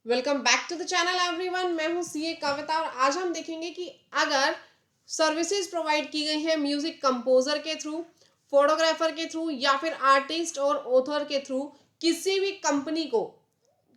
Welcome back to the channel everyone. मैं हूं CA कविता और आज हम देखेंगे कि अगर सर्विसेज प्रोवाइड की गई है म्यूजिक कंपोजर के थ्रू, फोटोग्राफर के थ्रू या फिर आर्टिस्ट और ऑथर के थ्रू, किसी भी कंपनी को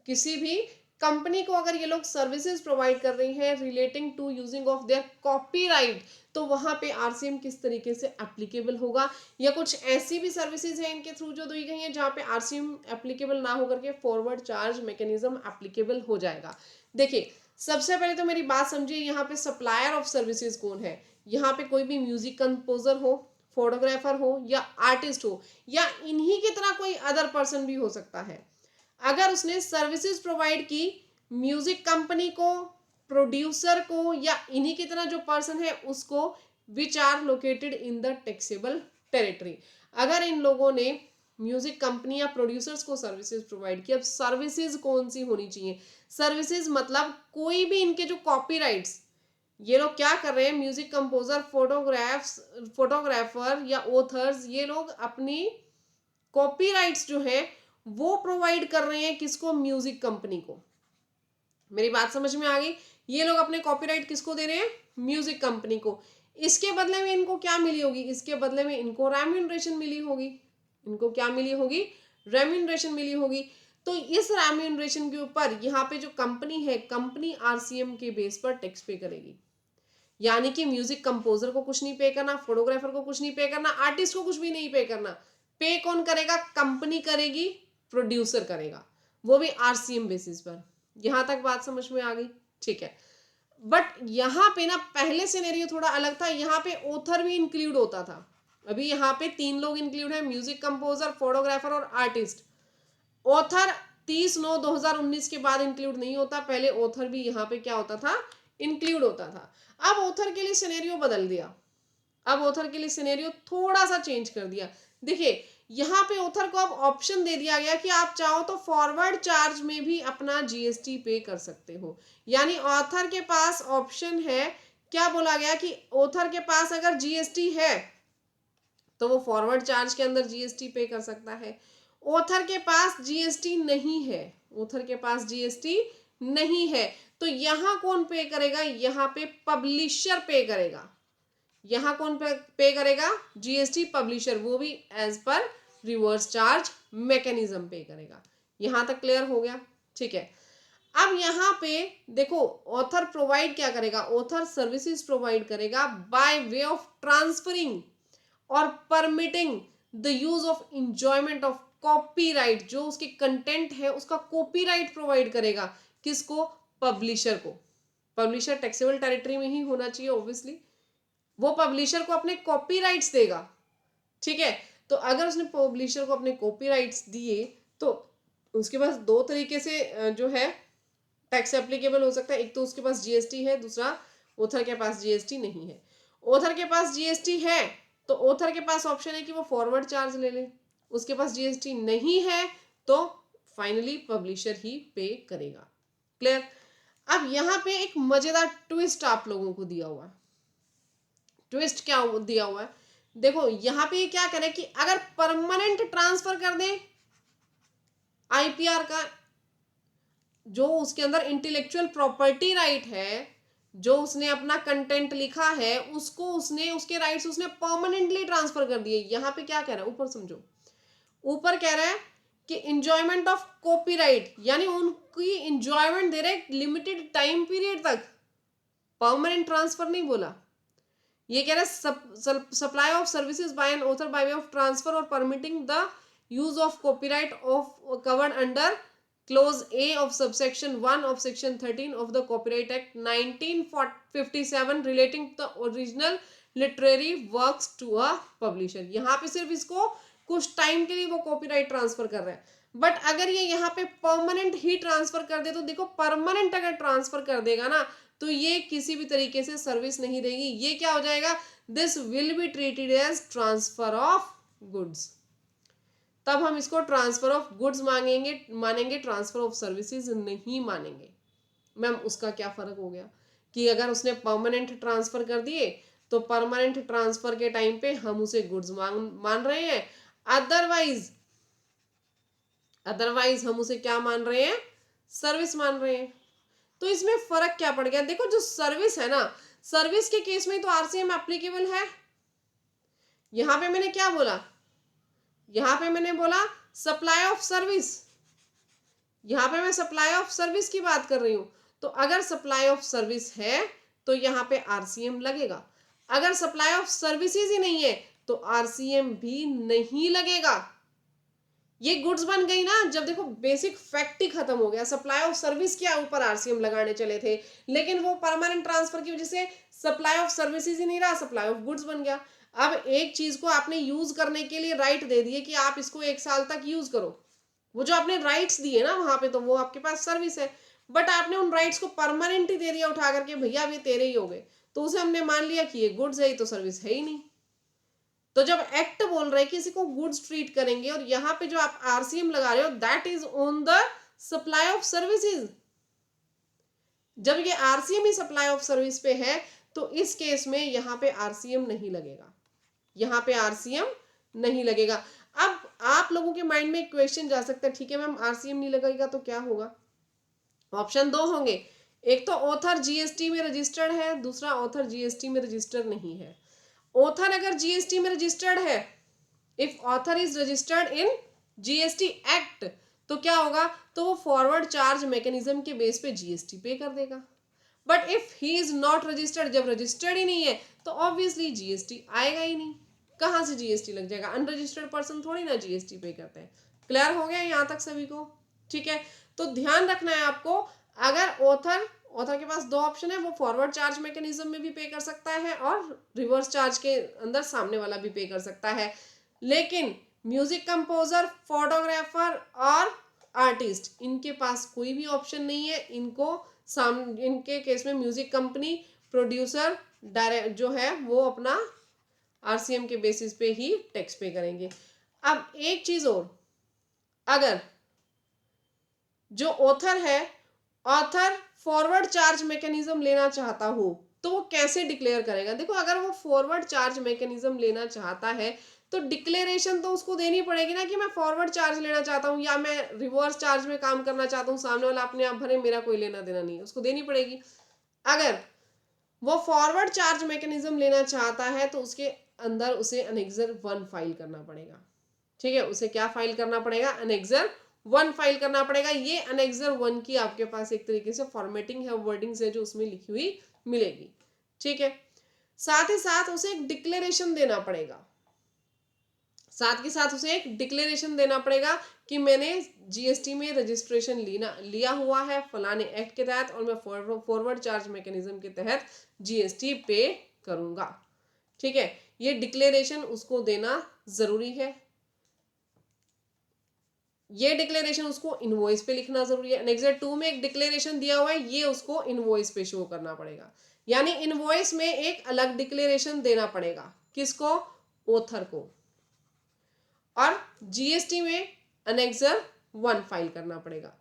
किसी भी कंपनी को अगर ये लोग सर्विसेज प्रोवाइड कर रही हैं relating to using of their copyright, तो वहां पे आरसीएम किस तरीके से एप्लीकेबल होगा, या कुछ ऐसी भी सर्विसेज हैं इनके थ्रू जो दी गई हैं जहां पे आरसीएम एप्लीकेबल ना होकर के फॉरवर्ड चार्ज मैकेनिज्म एप्लीकेबल हो जाएगा। देखिए, सबसे पहले तो मेरी बात समझिए, यहाँ पे सप्लायर ऑफ सर्विसेज कौन है। यहाँ पे कोई भी म्यूजिक कंपोजर हो, फोटोग्राफर हो या आर्टिस्ट हो, या इन्हीं की तरह कोई अदर पर्सन भी हो सकता है। अगर उसने सर्विसेज प्रोवाइड की म्यूजिक कंपनी को, प्रोड्यूसर को या इन्हीं की तरह जो पर्सन है उसको, which are located in the taxable territory. अगर इन लोगों ने म्यूजिक कंपनी या प्रोड्यूसर्स को सर्विसेज प्रोवाइड की, अब सर्विसेज कौन सी होनी चाहिए। सर्विसेज मतलब कोई भी इनके जो कॉपीराइट्स, ये लोग क्या कर रहे हैं, म्यूजिक कंपोजर, फोटोग्राफर या ऑथर्स, ये लोग अपनी कॉपीराइट्स जो है वो प्रोवाइड कर रहे हैं किसको, म्यूजिक कंपनी को। मेरी बात समझ में आ गई। ये लोग अपने कॉपीराइट किसको दे रहे हैं, म्यूजिक कंपनी को। इसके बदले में इनको क्या मिली होगी, इसके बदले में इनको रेम्यूनरेशन मिली होगी। इनको क्या मिली होगी, रेम्यूनरेशन मिली होगी। तो इस रेम्यूनरेशन के ऊपर यहाँ पे जो कंपनी है, कंपनी आरसीएम के बेस पर टैक्स पे करेगी। यानी कि म्यूजिक कंपोजर को कुछ नहीं पे करना, फोटोग्राफर को कुछ नहीं पे करना, आर्टिस्ट को कुछ भी नहीं पे करना। पे कौन करेगा, कंपनी करेगी, प्रोड्यूसर करेगा, वो भी आरसीएम बेसिस पर। यहां तक बात समझ में आ गई, ठीक है। बट यहाँ पे ना पहले सिनेरियो थोड़ा अलग था, यहाँ पे ऑथर भी इंक्लूड होता था। अभी यहाँ पे 3 लोग इंक्लूड है, म्यूजिक कंपोजर, फोटोग्राफर और आर्टिस्ट। ऑथर 30/9/2019 के बाद इंक्लूड नहीं होता, पहले ऑथर भी यहाँ पे क्या होता था, इंक्लूड होता था। अब ऑथर के लिए सिनेरियो बदल दिया, अब ऑथर के लिए सिनेरियो थोड़ा सा चेंज कर दिया। देखिए, यहाँ पे ऑथर को अब ऑप्शन दे दिया गया कि आप चाहो तो फॉरवर्ड चार्ज में भी अपना जीएसटी पे कर सकते हो। यानी ऑथर के पास ऑप्शन है, क्या बोला गया कि ऑथर के पास अगर जीएसटी है तो वो फॉरवर्ड चार्ज के अंदर जीएसटी पे कर सकता है। ऑथर के पास जीएसटी नहीं है, ऑथर के पास जीएसटी नहीं है, तो यहां कौन पे करेगा, यहां पे पब्लिशर पे करेगा। यहां कौन पे करेगा, जीएसटी पब्लिशर, वो भी as per reverse charge mechanism पे करेगा। यहां तक क्लियर हो गया, ठीक है। अब यहाँ पे देखो, ऑथर प्रोवाइड क्या करेगा, ऑथर सर्विसेज प्रोवाइड करेगा बाय वे ऑफ ट्रांसफरिंग और permitting the use of enjoyment of copyright. जो उसके कंटेंट है उसका कॉपीराइट प्रोवाइड करेगा, किसको, पब्लिशर को। पब्लिशर टैक्सेबल टेरिटरी में ही होना चाहिए ऑब्वियसली, वो पब्लिशर को अपने कॉपीराइट्स देगा, ठीक है। तो अगर उसने पब्लिशर को अपने कॉपीराइट्स दिए तो उसके पास दो तरीके से जो है टैक्स एप्लीकेबल हो सकता है। एक तो उसके पास जीएसटी है, दूसरा ऑथर के पास जीएसटी नहीं है। ऑथर के पास जीएसटी है तो ऑथर के पास ऑप्शन है कि वो फॉरवर्ड चार्ज ले ले, उसके पास जीएसटी नहीं है तो फाइनली पब्लिशर ही पे करेगा। क्लियर। अब यहाँ पे एक मजेदार ट्विस्ट आप लोगों को दिया हुआ है। ट्विस्ट क्या दिया हुआ है, देखो यहाँ पे क्या करे कि अगर परमानेंट ट्रांसफर कर दे आईपीआर का, जो उसके अंदर इंटेलेक्चुअल प्रॉपर्टी राइट है, जो उसने अपना कंटेंट लिखा है उसको उसने उसके राइट्स उसने परमानेंटली ट्रांसफर कर दिए। यहां पे क्या कह रहा है, ऊपर समझो, ऊपर कह रहा है कि इंजॉयमेंट ऑफ कॉपीराइट, यानी उनकी इंजॉयमेंट दे रहे लिमिटेड टाइम पीरियड तक, परमानेंट ट्रांसफर नहीं बोला। ये कह रहा है supply of services by an author by way of transfer और permitting the use of copyright of covered under clause A of subsection 1 of section 13 of the copyright act 1957 relating the original literary works to a publisher. यहाँ पे सिर्फ इसको कुछ time के लिए वो copyright transfer कर रहे हैं। बट अगर ये यहाँ पे परमानेंट ही ट्रांसफर कर दे, तो देखो परमानेंट अगर ट्रांसफर कर देगा ना तो ये किसी भी तरीके से सर्विस नहीं देगी। ये क्या हो जाएगा, this will be treated as transfer of goods. तब हम इसको ट्रांसफर ऑफ गुड्स मानेंगे, ट्रांसफर ऑफ सर्विसेज नहीं मानेंगे। मैम उसका क्या फर्क हो गया कि अगर उसने परमानेंट ट्रांसफर कर दिए तो परमानेंट ट्रांसफर के टाइम पे हम उसे गुड्स मान रहे हैं, अदरवाइज हम उसे क्या मान रहे हैं, सर्विस मान रहे हैं। तो इसमें फर्क क्या पड़ गया? देखो जो सर्विस है ना, सर्विस के केस में तो आरसीएम एप्लीकेबल है। यहां पे मैंने क्या बोला? यहां पे मैंने बोला सप्लाई ऑफ सर्विस। यहां पे मैं सप्लाई ऑफ सर्विस की बात कर रही हूं। तो अगर सप्लाई ऑफ सर्विस है तो यहां पे आरसीएम लगेगा। अगर सप्लाई ऑफ सर्विसेज ही नहीं है तो आरसीएम भी नहीं लगेगा। ये गुड्स बन गई ना, जब देखो बेसिक फैक्ट ही खत्म हो गया। सप्लाई ऑफ सर्विस के ऊपर आरसीएम लगाने चले थे, लेकिन वो परमानेंट ट्रांसफर की वजह से सप्लाई ऑफ सर्विसेज ही नहीं रहा, सप्लाई ऑफ गुड्स बन गया। अब एक चीज को आपने यूज करने के लिए राइट दे दिए कि आप इसको 1 साल तक यूज करो, वो जो आपने राइट्स दिए ना वहां पे, तो वो आपके पास सर्विस है। बट आपने उन राइट्स को परमानेंट ही दे दिया उठा करके, भैया अब ये तेरे ही हो गए, तो उसे हमने मान लिया कि ये गुड्स है, तो सर्विस है ही नहीं। तो जब एक्ट बोल रहे हैं किसी को गुड्स ट्रीट करेंगे, और यहां पे जो आप आरसीएम लगा रहे हो that is on the supply of services. जब ये RCM he supply of service पे है तो इस केस में यहां पे आरसीएम नहीं लगेगा, यहां पे आरसीएम नहीं लगेगा। अब आप लोगों के माइंड में एक क्वेश्चन जा सकता है, ठीक है मैम आरसीएम नहीं लगेगा तो क्या होगा? ऑप्शन 2 होंगे। एक तो ऑथर जीएसटी में रजिस्टर्ड है, दूसरा ऑथर जीएसटी में रजिस्टर्ड नहीं है। ऑथर अगर जीएसटी में रजिस्टर्ड है, if author is registered in GST act, तो क्या होगा? तो वो फॉरवर्ड चार्ज मैकेनिज्म के बेस पे जीएसटी पे कर देगा। But if he is not registered, जब रजिस्टर्ड ही नहीं है तो ऑब्वियसली जीएसटी आएगा ही नहीं। कहां से जीएसटी लग जाएगा? अनरजिस्टर्ड पर्सन थोड़ी ना जीएसटी पे करते हैं। क्लियर हो गया यहां तक सभी को? ठीक है, तो ध्यान रखना है आपको, अगर ऑथर के पास 2 ऑप्शन है, वो फॉरवर्ड चार्ज मैकेनिज्म में भी पे कर सकता है और रिवर्स चार्ज के अंदर सामने वाला भी पे कर सकता है। लेकिन म्यूजिक कंपोजर, फोटोग्राफर और आर्टिस्ट, इनके पास कोई भी ऑप्शन नहीं है। इनके केस में म्यूजिक कंपनी, प्रोड्यूसर, डायरेक्ट जो है वो अपना आरसीएम के बेसिस पे ही टैक्स पे करेंगे। अब एक चीज और, अगर जो ऑथर है, ऑथर फॉरवर्ड चार्ज मैकेनिज्म लेना चाहता हो तो वो कैसे डिक्लेयर करेगा? देखो अगर वो फॉरवर्ड चार्ज मैकेनिज्म लेना चाहता है तो डिक्लेरेशन तो उसको देनी पड़ेगी ना कि मैं फॉरवर्ड चार्ज लेना चाहता हूँ या मैं रिवर्स चार्ज में काम करना चाहता हूँ। सामने वाला अपने आप भरे, मेरा कोई लेना देना नहीं है, उसको देनी पड़ेगी। अगर वो फॉरवर्ड चार्ज मैकेनिज्म लेना चाहता है तो उसके अंदर उसे अनेक्सर 1 फाइल करना पड़ेगा। ठीक है, उसे क्या फाइल करना पड़ेगा? अनेक्सर 1 फाइल करना पड़ेगा। ये अनेक्सर 1 की आपके पास एक तरीके से फॉर्मेटिंग है, वर्डिंग्स है जो उसमें लिखी हुई मिलेगी। ठीक है, साथ ही साथ उसे एक डिक्लेरेशन देना पड़ेगा, साथ के साथ उसे एक डिक्लेरेशन देना पड़ेगा कि मैंने जीएसटी में रजिस्ट्रेशन लिया हुआ है फलाने एक्ट के तहत और मैं फॉरवर्ड चार्ज मैकेनिज्म के तहत जीएसटी पे करूंगा। ठीक है, ये डिक्लेरेशन उसको देना जरूरी है। ये डिक्लेरेशन उसको इनवॉइस पे लिखना जरूरी है। एनेक्सर 2 में एक डिक्लेरेशन दिया हुआ है, ये उसको इनवॉइस पे शो करना पड़ेगा। यानी इनवॉइस में एक अलग डिक्लेरेशन देना पड़ेगा, किसको? ऑथर को। और जीएसटी में अनेक्सर 1 फाइल करना पड़ेगा।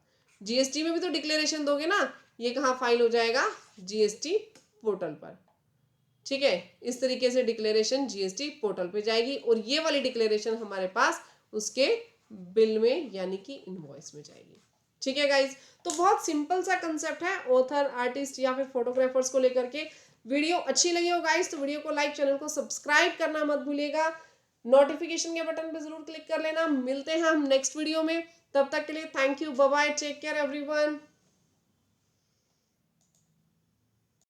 जीएसटी में भी तो डिक्लेरेशन दोगे ना, ये कहाँ फाइल हो जाएगा? जीएसटी पोर्टल पर। ठीक है, इस तरीके से डिक्लेरेशन जीएसटी पोर्टल पे जाएगी और ये वाली डिक्लेरेशन हमारे पास उसके बिल में यानी कि इनवॉइस में जाएगी। ठीक है गाइज, तो बहुत सिंपल सा कंसेप्ट है ऑथर, आर्टिस्ट या फिर फोटोग्राफर्स को लेकर के। वीडियो अच्छी लगी हो गाइज तो वीडियो को लाइक, चैनल को सब्सक्राइब करना मत भूलिएगा, नोटिफिकेशन के बटन पे जरूर क्लिक कर लेना। मिलते हैं हम नेक्स्ट वीडियो में, तब तक के लिए thank you, bye bye, take care everyone.